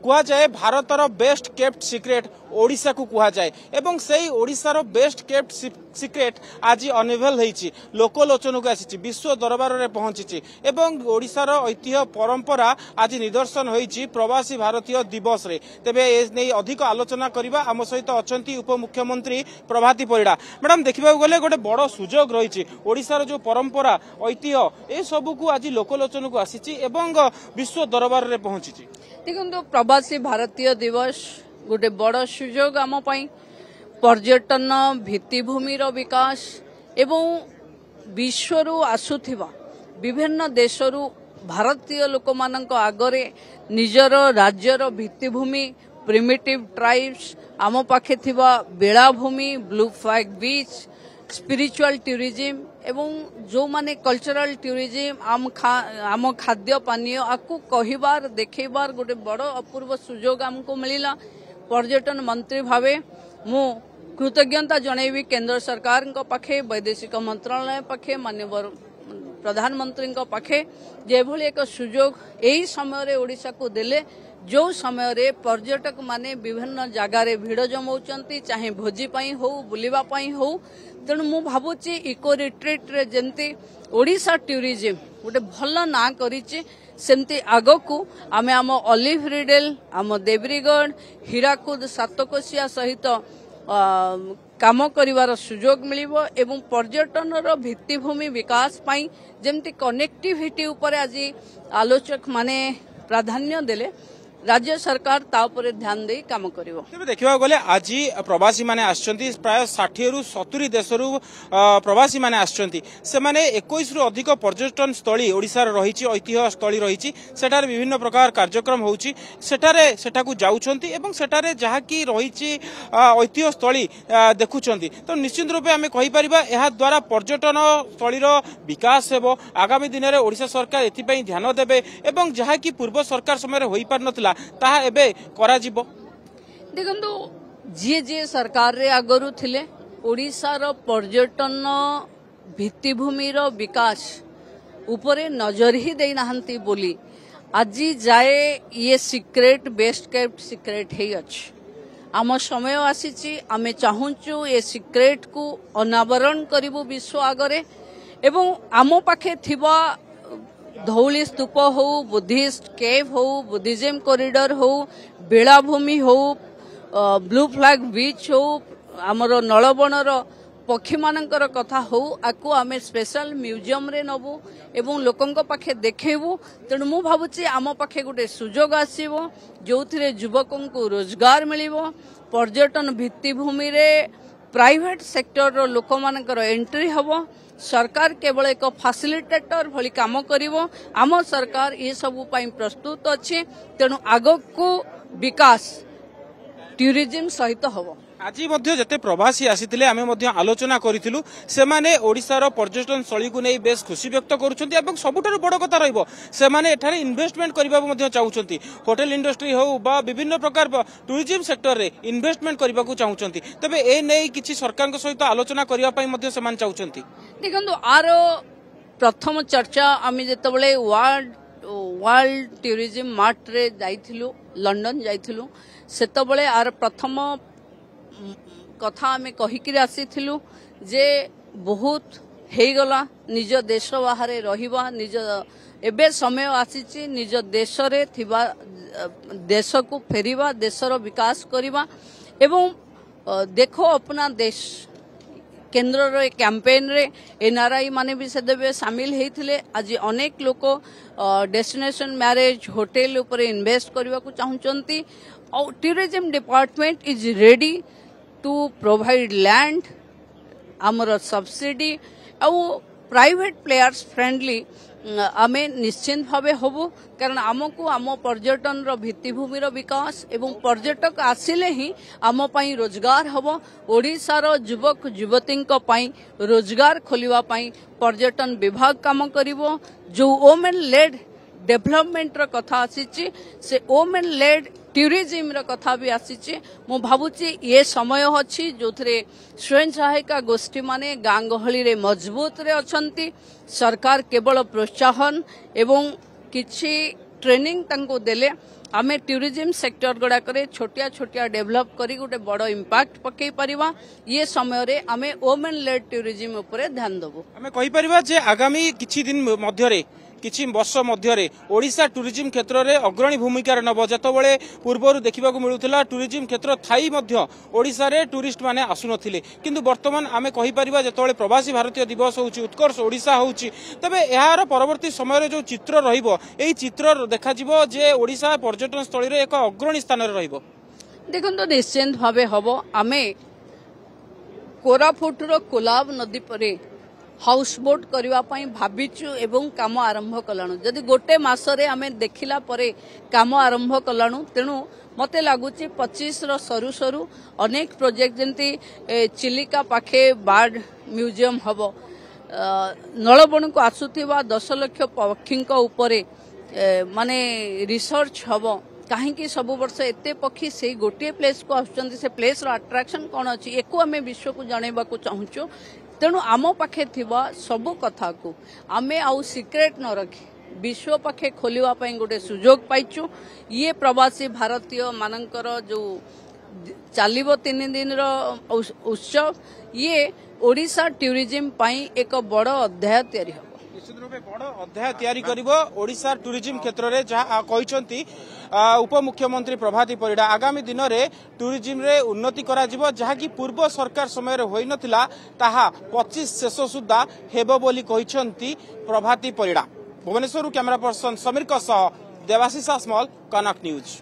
कुआ जाए भारतर best kept secrete Odisha को कुआ जाए एवं सेही ओडिशार बेस्ट केप्ट सिक्रेट आज अनवेल होईची लोकलोचन को आसी विश्व दरबार रे पहुंची एवं ओडिशार ऐतिह्य परंपरा आज निदर्शन होईची प्रवासी भारतीय दिवस रे। तेबे ए नै अधिक आलोचना करबा आम सहित अछंती उपमुख्यमंत्री प्रभाती परिडा। मैडम देखिबा गले गोटे बड़ सुजोग रहिची ओडिशार जो परंपरा ऐतिह्य ए सब को आज लोकलोचन को आसी एवं विश्व दरबार रे पहुंची। देखो प्रवासी भारतीय दिवस गोटे बड़ सुजोग आम पर्यटन भित्तिभूमिर विकास एवं विश्वरू आसुथिबा विभिन्न देशरू भारतीय लोक मानक आगरे निजर राज्यर भित्तिभूमि प्रिमिटिव ट्राइब्स आम पाखे थिबा बेलाभूमि blue flag beach spiritual tourism एवं जो माने कल्चरल टूरिज्म आम खाद्य पानीय आकु कहिबार देखैबार गोटे बड़ अपूर्व सुजोग आमको मिलिला। पर्यटन मंत्री भावे मु कृतज्ञता जनैबी केंद्र सरकार पाखे वैदेशिक मंत्रालय पाखे माननीय प्रधानमंत्री पाखे जेभली एक सुजोग एही समय ओडिशा को देले जो समय रे पर्यटक माने विभिन्न जगार भिड़ जमाउचंती चाहे भोजी पाई हो बुलिबा पाई हो। तेणु मु भाबुची इको रिट्रीट रे जेंती ओडिशा टूरिज्म गोटे भल ना करिछि सेमती आगकू आमे आम ऑलिव रिडेल आम देवरीगढ़ हीराकुद सातकोशिया सहित काम करिवार सुजोग मिलिबो एवं पर्यटनर भित्तिभूमि विकास पाई जेमती कनेक्टिविटी ऊपर आज आलोचक माने प्राधान्य देले राज्य सरकार तापर ध्यान दे काम करिवो। देखा गले आज प्रवासी माने आछंती प्राय 60 रु 70 देशरू प्रवासी माने आछंती से माने 21 रु अधिक पर्यटन स्थली ओडिशार रहिछि ऐतिह्य स्थली रहिछि सेटार विभिन्न प्रकार कार्यक्रम होउछि सेटारे सेटाकू जाउछंती एवं सेटारे जहा कि रहिछि ऐतिह्य स्थली देखुछंती। तो निश्चित रूपे आमे कहि परिबा एहा द्वारा पर्यटन स्थलीर विकास हेबो। आगामी दिन रे ओडिशा सरकार एथि पई ध्यान देबे एवं जहा कि पूर्व सरकार समय रे होई पार नथिला ताहा एबे करा जिवो। देखंतु जे सरकार रे आगरु थिले ओडिशार पर्यटन भित्तिभूमिर विकास उपरे नजर ही देई नाहंती बोली आज जाए ये सिक्रेट बेस्ट केप्ट सिक्रेट हे अछि। आम समय आसीची आमे चाहुचु ये सिक्रेट को अनावरण करिवु विश्व आगरे एवं आम पाखे थिबा धौली स्तूप हो बुद्धिस्ट केव हो बुद्धिज्म कॉरिडोर हो बेलाभूमि हो ब्लू फ्लैग बीच हो आमर नलबणर पक्षी मानकर कथा हो आकु आमे स्पेशल म्यूजियम रे नबु एवं लोकंक पाखे देखेबु। तेणु मु भाबुची आम पाखे गोटे सुजोग आसीबो जोथिरे युवकन को रोजगार मिलिबो। पर्यटन भित्तिभूमि रे प्राइवेट सेक्टर रो लोक मानकर एंट्री हबो। सरकार केवल एक फैसिलिटेटर भली काम करिवो। आम सरकार ये सब पाई प्रस्तुत अछि। तेणु आगकू विकास टूरिज्म सहित हबो। आज जते प्रवासी आसीथिले आमे मध्य आलोचना करिथिलु से माने ओडिशार पर्यटन स्थली को नै बेस खुशी व्यक्त करूछंती एवं सबुठारु बड़ कथा रहइबो से माने एठारे इन्वेस्टमेंट करबा मध्य चाहुछंती। होटल इंडस्ट्री हो बा विभिन्न प्रकार टूरिज्म सेक्टर रे इन्वेस्टमेंट करबा को चाहुछंती। तबे ए नै किछि सरकार के सहित आलोचना करिया पई मध्य समान चाहुछंती। देखंतु आरो प्रथम चर्चा आमे जेतबेले वर्ल्ड टूरिज्म मार्ट रे जाइथिलु लंडन जाइथिलु सेतबेले आर प्रथम कथा आमे कहिकिरी आसीथिलु जे बहुत हेगला निज देश बाहर रहिबा निज एबे समय आसीची निज देश रे थिबा देश को फेरिबा देशर विकास करिबा एवं देखो अपना देश केंद्र रे कैंपेन रे एनआरआई माने भी सेदेबे शामिल हेथिले। आज अनेक लोक डेस्टिनेशन मैरिज होटल ऊपर इन्वेस्ट करबा को चाहुचंती और tourism department is ready to provide land आमर सब्सिडी और प्राइवेट प्लेयर्स फ्रेंडली आमे निश्चिंत भावे होबो कारण आमको आम पर्यटन रो भित्तिभूमि रो विकास एवं पर्यटक आसिले ही आम पाई रोजगार हबो। ओडिशा रो युवक युवतींक पाई रोजगार खोलिवा पाई पर्यटन विभाग काम करिवो। जो वोमेन लेड डेवलपमेंट रो कथा आसीची से वोमेन लेड टूरिज्म रो कथा भी आसीची। मु भाबुची ये समय अछि जोथरे स्वयं सहायिका गोष्ठी माने गां गहली रे मजबूत रे अछंती। सरकार केवल प्रोत्साहन एवं किछि ट्रेनिंग तंको देले आमे टूरिज्म सेक्टर गुड़ाक छोटिया छोटिया डेभलप करी गोटे बड़ इंपैक्ट पकई परिवा ये समय रे आमे वुमेन लेड टूरिज्म उपरे ध्यान देबो। आमे कहि परिबा जे आगामी किछि दिन मध्यरे किछि वर्ष मध्यरे ओडिशा टूरिज्म क्षेत्र में अग्रणी भूमिका नब जतबले पूर्वर देखा मिलूला टूरिज्म क्षेत्र थाई मध्य ओडिशा रे टूरिस्ट माने आसुनथिले किंतु वर्तमान आमे कहि परिबा जतबले प्रवासी भारतीय दिवस होउची उत्कर्ष ओडिशा होउची तबे यार परवर्ती समय रे जो चित्र रहिबो एई चित्र देखा जिवो जे ओडिशा पर्यटन स्थली रे एक अग्रणी स्थान रे रहिबो। देखंतो निश्चित भाबे हबो आमे कोरापुट रो कोलाब नदी परे हाउस बोट करबा पई भाबिचु एवं काम आरंभ कलाणु जदि गोटे मासरे आमे देखिला परे काम आरंभ कलाणु तेणु मते लागुची 25 रो सरू सरू अनेक प्रोजेक्ट जंती चिलिका पाखे बार्ड म्यूजियम हबो नलबण को आसुथिबा 10 लाख पक्षीक उपरे माने रिसर्च हबो कहीं सब वर्ष एते पक्षी से गोटे प्लेस को आसुचंती से प्लेस रो अट्रैक्शन कोन अछि एको आमे विश्व को जानेबा को चाहूचु तेणु आम पाखे थिबा सबु कथा को आमे आउ सीक्रेट न रखी विश्व पाखे खोलिवा पई गोटे सुजोग पाइचु। ये प्रवासी भारतीय मानकर जो चालिबो 3 दिन रो उत्सव ये ओडिशा टूरिज्म पई एक बड़ अध्याय तैयारी हो निश्चित रूपे बड़ अध्याय तैयारी करिवो ओडिशा टूरिज्म क्षेत्र रे जहा कहिसंती उपमुख्यमंत्री प्रभाती परिडा आगामी दिन में टूरिज्म रे उन्नति करा जिवो जहा कि पूर्व सरकार समय रे होई नथिला ताहा 25 शेष सुद्धा हेबो बोली कहिसंती प्रभाती परिडा। भुवनेश्वर कैमरा पर्सन समीर सह देवाशीष आसमल कनक न्यूज।